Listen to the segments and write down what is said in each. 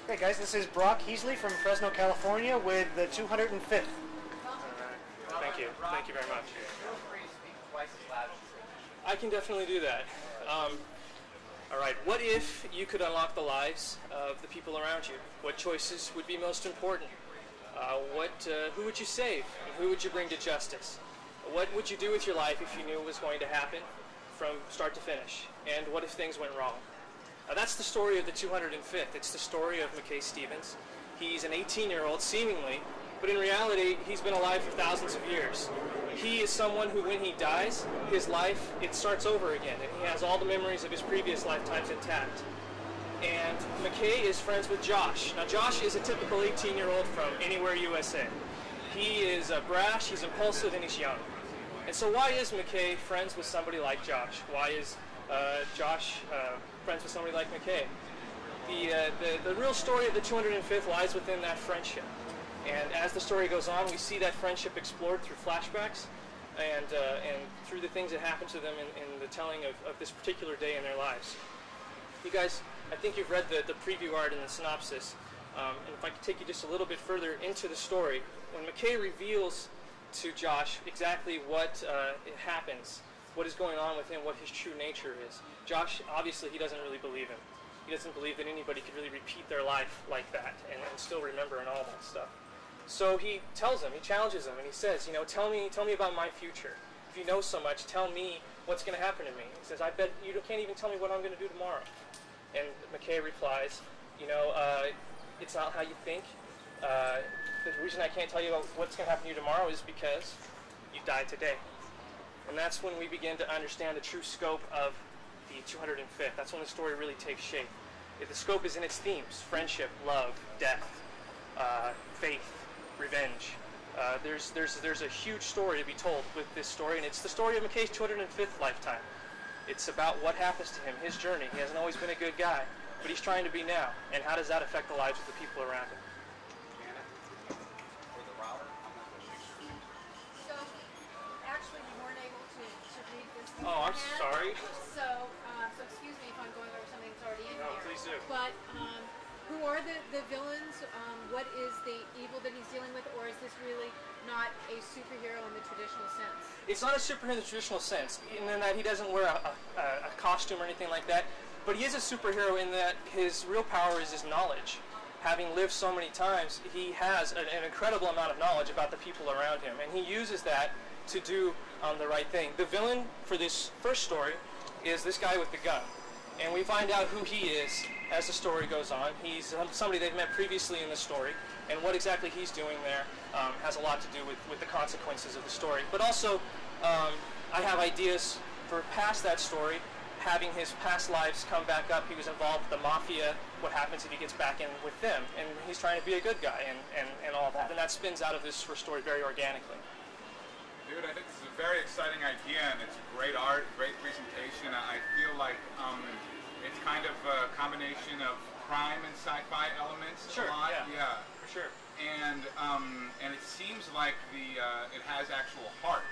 Hey guys, this is Brock Heasley from Fresno, California with the 205th. Thank you. Thank you very much. I can definitely do that. All right. What if you could unlock the lives of the people around you? What choices would be most important? Who would you save? And who would you bring to justice? What would you do with your life if you knew it was going to happen from start to finish? And what if things went wrong? That's the story of the 205th. It's the story of McKay Stevens. He's an 18-year-old, seemingly, but in reality, he's been alive for thousands of years. He is someone who, when he dies, his life, it starts over again, and he has all the memories of his previous lifetimes intact. And McKay is friends with Josh. Now, Josh is a typical 18-year-old from anywhere USA. He is brash, he's impulsive, and he's young. And so why is McKay friends with somebody like Josh? Why is Josh friends with somebody like McKay? The real story of the 205th lies within that friendship. And as the story goes on, we see that friendship explored through flashbacks and through the things that happen to them in the telling of this particular day in their lives. You guys, I think you've read the preview art and the synopsis. And if I could take you just a little bit further into the story, when McKay reveals to Josh exactly what happens, what is going on with him, what his true nature is, Josh, obviously, he doesn't really believe him. He doesn't believe that anybody could really repeat their life like that and still remember and all that stuff. So he tells him, he challenges him, and he says, you know, tell me about my future. If you know so much, tell me what's going to happen to me. He says, I bet you can't even tell me what I'm going to do tomorrow. And McKay replies, you know, it's not how you think. The reason I can't tell you about what's going to happen to you tomorrow is because you died today. And that's when we begin to understand the true scope of the 205th. That's when the story really takes shape. The scope is in its themes: friendship, love, death, faith, revenge. There's a huge story to be told with this story, and it's the story of McKay's 205th lifetime. It's about what happens to him, his journey. He hasn't always been a good guy, but he's trying to be now. And how does that affect the lives of the people around him? So, actually, we weren't able to read this. Oh, I'm sorry. So excuse me if I'm going over something that's already in No, here. please do. But who are the villains? What is the evil that he's dealing with, or is this really not a superhero in the traditional sense? It's not a superhero in the traditional sense, in that he doesn't wear a costume or anything like that, but he is a superhero in that his real power is his knowledge. Having lived so many times, he has an incredible amount of knowledge about the people around him, and he uses that to do the right thing. The villain for this first story is this guy with the gun, and we find out who he is as the story goes on. He's somebody they've met previously in the story, and what exactly he's doing there has a lot to do with the consequences of the story. But also, I have ideas for past that story, having his past lives come back up. He was involved with the mafia. What happens if he gets back in with them? And he's trying to be a good guy and all that. And that spins out of this first story very organically. Dude, I think this is a very exciting idea, and it's great art, great presentation. I feel like it's kind of a combination of crime and sci-fi elements. Sure, a lot. yeah, for sure. And it seems like it has actual heart,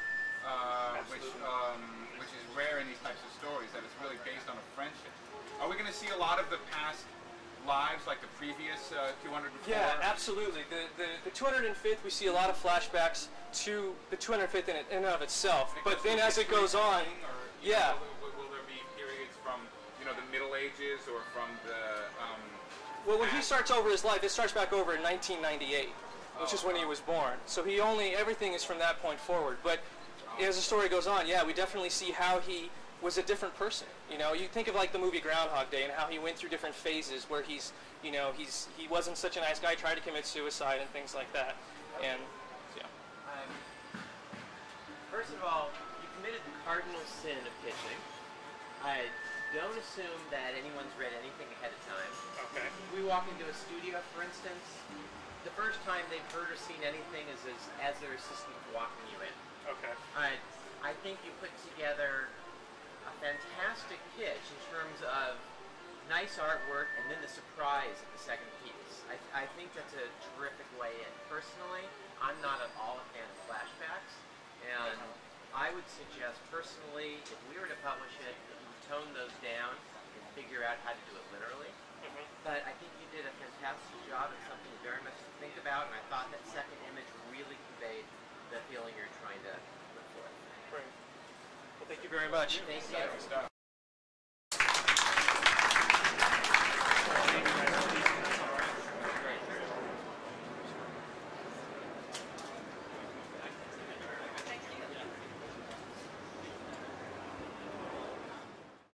which is rare in these types of stories. That it's really based on a friendship. Are we going to see a lot of the past lives like the previous 204? Yeah, absolutely. The 205th, we see a lot of flashbacks to the 205th in and of itself. But then as it goes on, yeah. Will there be periods from the Middle Ages or from the well, when he starts over his life, it starts back over in 1998, which is when he was born. So everything is from that point forward. But as the story goes on, yeah, we definitely see how he was a different person. You know, you think of like the movie Groundhog Day and how he went through different phases where he wasn't such a nice guy, tried to commit suicide and things like that. And yeah. First of all, you committed the cardinal sin of pitching. I don't assume that anyone's read anything ahead of time. Okay. We walk into a studio, for instance, the first time they've heard or seen anything is as their assistant walking you in. Okay. I think you put together a fantastic pitch in terms of nice artwork and then the surprise of the second piece. I think that's a terrific way in. Personally, I'm not at all a fan of flashbacks, and I would suggest personally, if we were to publish it, that we tone those down and figure out how to do it literally. But I think you did a fantastic very much. Thank you. Exciting stuff.